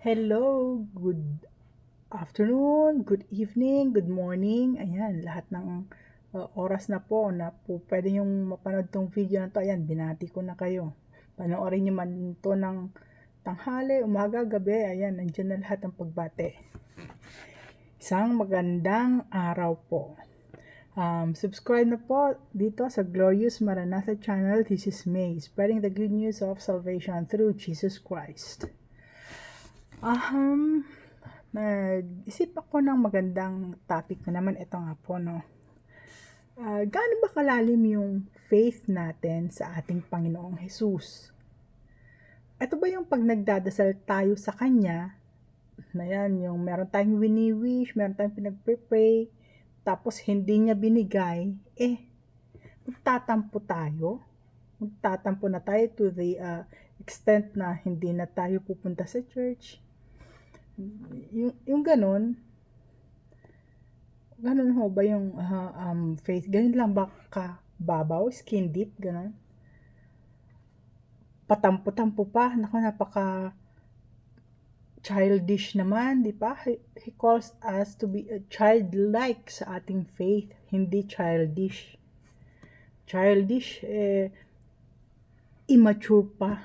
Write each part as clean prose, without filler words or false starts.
Hello, good afternoon, good evening, good morning. Ayan, lahat ng oras na po na po pwede yung mapanood tong video na to. Ayan, binati ko na kayo. Panoorin nyo man to ng tanghali, umaga, gabi. Ayan, nandiyan na lahat ng pagbate. Isang magandang araw po. Subscribe na po dito sa Glorious Maranatha channel. This is May, spreading the good news of salvation through Jesus Christ. Nag-isip ako ng magandang topic na naman. Ito nga po, no. Gaano ba kalalim yung faith natin sa ating Panginoong Jesus? Ito ba yung pag nagdadasal tayo sa Kanya, na yan, yung meron tayong wini-wish, meron tayong pinag-pray, tapos hindi niya binigay, magtatampo tayo? Magtatampo na tayo to the extent na hindi na tayo pupunta sa church? Yung ganun ho ba yung faith? Ganun lang ba kababaw? Skin deep? Ganun? Patampo-tampo pa? Naku, napaka childish naman, di ba? He calls us to be childlike sa ating faith, hindi childish. Childish, immature pa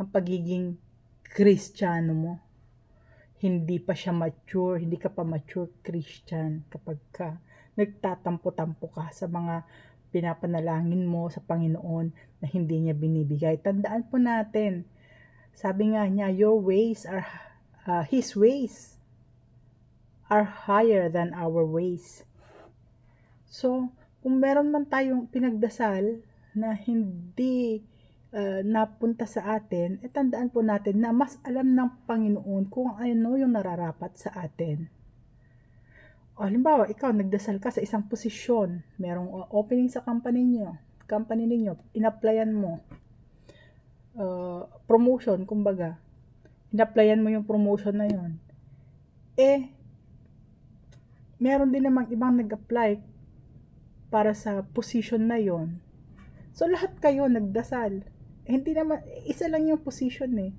ang pagiging Kristiyano mo. Hindi pa siya mature, hindi ka pa mature Christian kapag ka nagtatampo-tampo ka sa mga pinapanalangin mo sa Panginoon na hindi niya binibigay. Tandaan po natin, sabi nga niya, your ways are, His ways are higher than our ways. So, kung meron man tayong pinagdasal na hindi napunta sa atin, tandaan po natin na mas alam ng Panginoon kung ano yung nararapat sa atin. O, halimbawa, ikaw nagdasal ka sa isang posisyon, merong opening sa company ninyo, in-applyan mo, promotion, kumbaga, in-applyan mo yung promotion na yon. Meron din namang ibang nag-apply para sa position na yon. So, lahat kayo nagdasal. Hindi naman, isa lang yung position eh.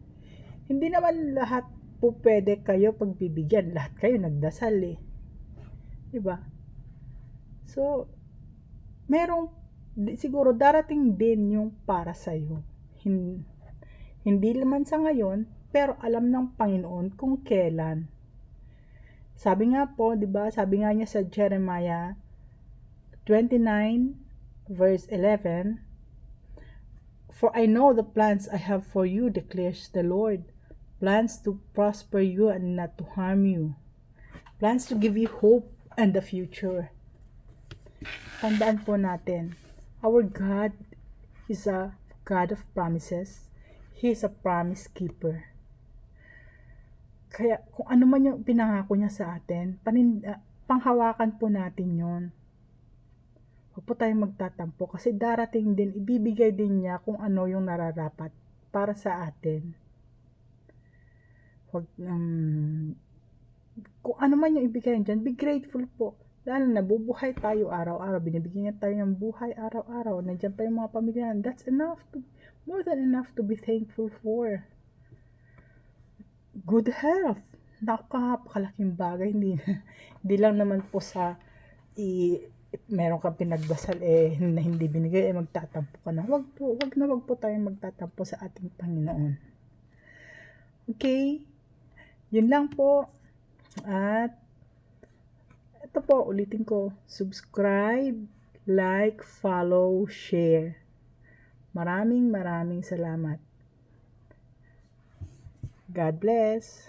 Hindi naman lahat po pwede kayo pagbibigyan. Lahat kayo nagdasal eh. Diba? So, siguro darating din yung para sa'yo. Hindi naman sa ngayon, pero alam ng Panginoon kung kailan. Sabi nga po, diba? Sabi nga niya sa Jeremiah 29 verse 11, for I know the plans I have for you, declares the Lord. Plans to prosper you and not to harm you. Plans to give you hope and the future. Tandaan po natin, our God is a God of promises. He is a promise keeper. Kaya kung ano man yung pinangako niya sa atin, panghawakan po natin yon. Huwag po tayong magtatampo kasi darating din, ibibigay din niya kung ano yung nararapat para sa atin. Huwag, kung ano man yung ibigay dyan, be grateful po. Lalo na bubuhay tayo araw-araw, binibigyan niya tayo ng buhay araw-araw, nandiyan pa yung mga pamilya, that's enough, more than enough to be thankful for. Good health, napakalaking bagay, hindi lang naman po sa meron kang pinagdasal na hindi binigay, magtatampo ka na. Wag po tayong magtatampo sa ating Panginoon. Okay? Yun lang po. At ito po, ulitin ko, subscribe, like, follow, share. Maraming salamat. God bless.